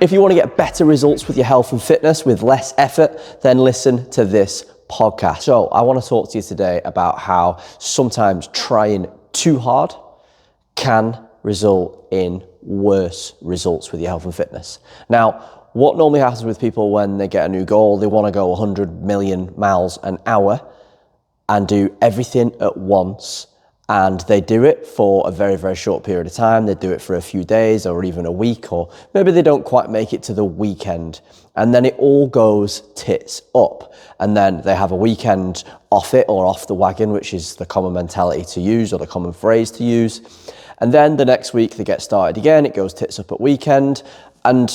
If you want to get better results with your health and fitness with less effort, then listen to this podcast. So I want to talk to you today about how sometimes trying too hard can result in worse results with your health and fitness. Now, what normally happens with people when they get a new goal, they want to go 100 million miles an hour and do everything at once. And they do it for a very, very short period of time. They do it for a few days or even a week, or maybe they don't quite make it to the weekend. And then it all goes tits up. And then they have a weekend off it or off the wagon, which is the common mentality to use or the common phrase to use. And then the next week they get started again. It goes tits up at weekend, and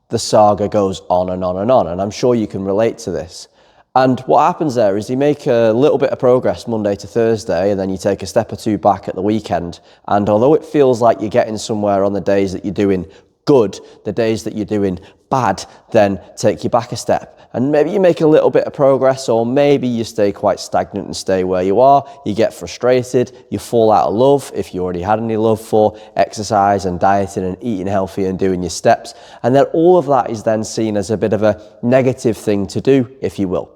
the saga goes on and on and on. And I'm sure you can relate to this. And what happens there is you make a little bit of progress Monday to Thursday, and then you take a step or two back at the weekend. And although it feels like you're getting somewhere on the days that you're doing good, the days that you're doing bad then take you back a step. And maybe you make a little bit of progress, or maybe you stay quite stagnant and stay where you are. You get frustrated, you fall out of love if you already had any love for exercise and dieting and eating healthy and doing your steps. And then all of that is then seen as a bit of a negative thing to do, if you will.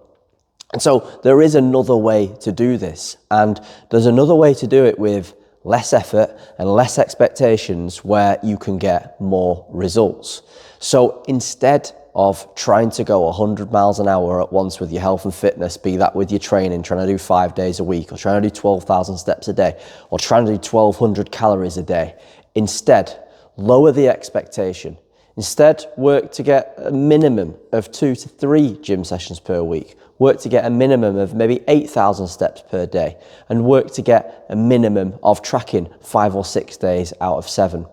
And so there is another way to do this, and there's another way to do it with less effort and less expectations where you can get more results. So instead of trying to go 100 miles an hour at once with your health and fitness, be that with your training, trying to do 5 days a week, or trying to do 12,000 steps a day, or trying to do 1,200 calories a day, instead, lower the expectation. Instead, work to get a minimum of 2 to 3 gym sessions per week. Work to get a minimum of maybe 8,000 steps per day, and work to get a minimum of tracking 5 or 6 days out of 7.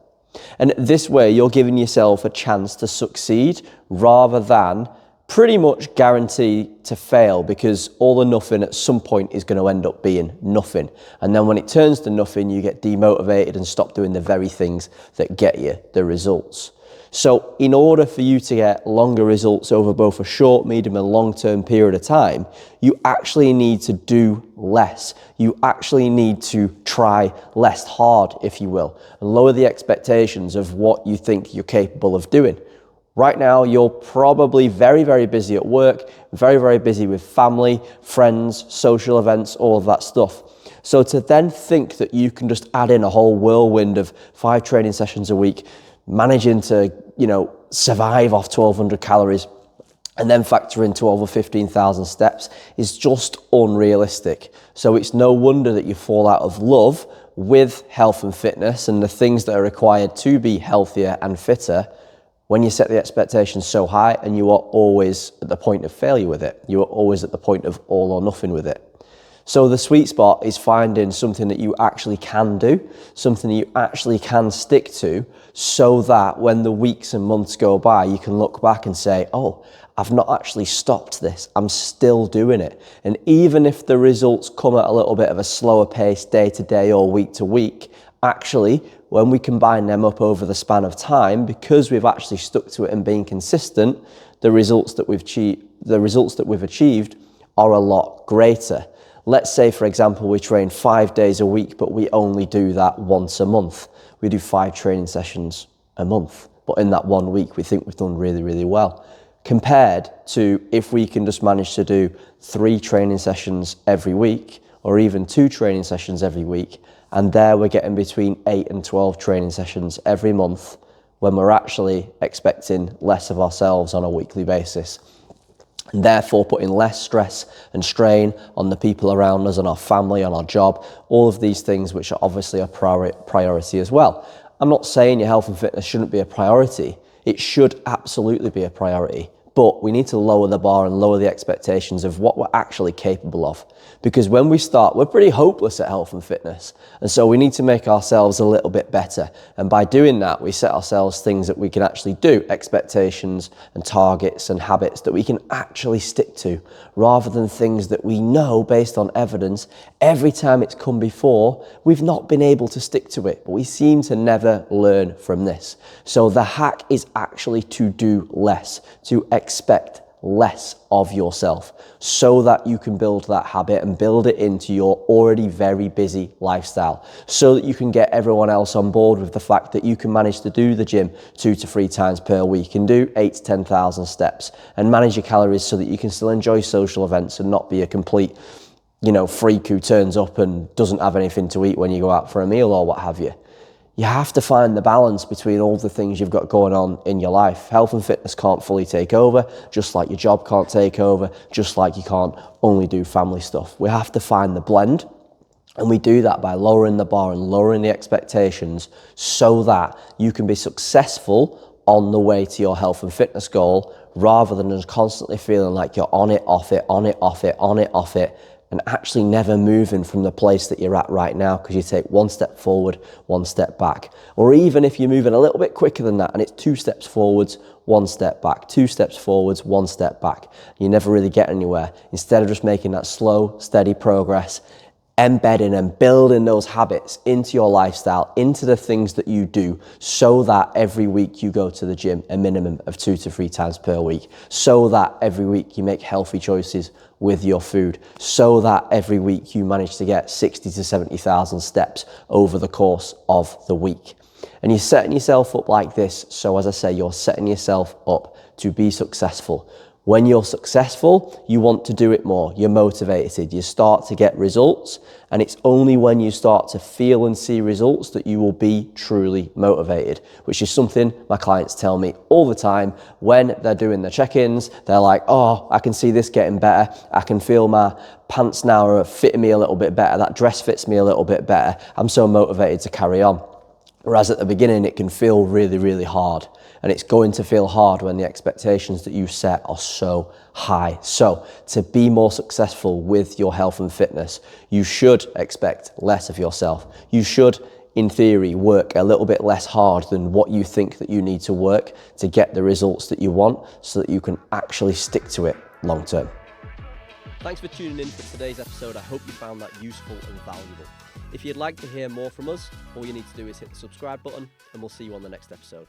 And this way, you're giving yourself a chance to succeed rather than pretty much guarantee to fail, because all or nothing at some point is going to end up being nothing. And then when it turns to nothing, you get demotivated and stop doing the very things that get you the results. So in order for you to get longer results over both a short, medium and long-term period of time, you actually need to do less. You actually need to try less hard, if you will, and lower the expectations of what you think you're capable of doing. Right now, you're probably very, very busy at work, very, very busy with family, friends, social events, all of that stuff. So to then think that you can just add in a whole whirlwind of 5 training sessions a week, managing to, survive off 1,200 calories and then factor in 12 or 15,000 steps is just unrealistic. So it's no wonder that you fall out of love with health and fitness and the things that are required to be healthier and fitter when you set the expectations so high and you are always at the point of failure with it. You are always at the point of all or nothing with it. So the sweet spot is finding something that you actually can do, something that you actually can stick to, so that when the weeks and months go by, you can look back and say, oh, I've not actually stopped this. I'm still doing it. And even if the results come at a little bit of a slower pace day to day or week to week, actually, when we combine them up over the span of time, because we've actually stuck to it and been consistent, the results that we've achieved are a lot greater. Let's say, for example, we train 5 days a week, but we only do that once a month. We do 5 training sessions a month, but in that 1 week, we think we've done really, really well. Compared to if we can just manage to do 3 training sessions every week, or even 2 training sessions every week, and there we're getting between 8 and 12 training sessions every month, when we're actually expecting less of ourselves on a weekly basis. And therefore putting less stress and strain on the people around us, on our family, on our job, all of these things which are obviously a priority as well. I'm not saying your health and fitness shouldn't be a priority. It should absolutely be a priority. But we need to lower the bar and lower the expectations of what we're actually capable of. Because when we start, we're pretty hopeless at health and fitness. And so we need to make ourselves a little bit better. And by doing that, we set ourselves things that we can actually do, expectations and targets and habits that we can actually stick to, rather than things that we know based on evidence, every time it's come before, we've not been able to stick to it. But we seem to never learn from this. So the hack is actually to do less, to expect less of yourself so that you can build that habit and build it into your already very busy lifestyle, so that you can get everyone else on board with the fact that you can manage to do the gym 2 to 3 times per week and do 8 to 10,000 steps and manage your calories so that you can still enjoy social events and not be a complete, freak who turns up and doesn't have anything to eat when you go out for a meal or what have you. You have to find the balance between all the things you've got going on in your life. Health and fitness can't fully take over, just like your job can't take over, just like you can't only do family stuff. We have to find the blend, and we do that by lowering the bar and lowering the expectations so that you can be successful on the way to your health and fitness goal, rather than just constantly feeling like you're on it, off it, on it, off it, on it, off it, and actually never moving from the place that you're at right now, because you take one step forward, one step back. Or even if you're moving a little bit quicker than that and it's 2 steps forwards, 1 step back, 2 steps forwards, 1 step back. You never really get anywhere. Instead of just making that slow, steady progress, embedding and building those habits into your lifestyle, into the things that you do, so that every week you go to the gym a minimum of 2 to 3 times per week, so that every week you make healthy choices with your food, so that every week you manage to get 60 to 70,000 steps over the course of the week. And you're setting yourself up like this, so as I say, you're setting yourself up to be successful. When you're successful, you want to do it more. You're motivated. You start to get results, and it's only when you start to feel and see results that you will be truly motivated, which is something my clients tell me all the time when they're doing their check-ins. They're like, oh, I can see this getting better. I can feel my pants now are fitting me a little bit better. That dress fits me a little bit better. I'm so motivated to carry on. Whereas at the beginning, it can feel really, really hard. And it's going to feel hard when the expectations that you set are so high. So to be more successful with your health and fitness, you should expect less of yourself. You should, in theory, work a little bit less hard than what you think that you need to work to get the results that you want, so that you can actually stick to it long term. Thanks for tuning in for today's episode. I hope you found that useful and valuable. If you'd like to hear more from us, all you need to do is hit the subscribe button, and we'll see you on the next episode.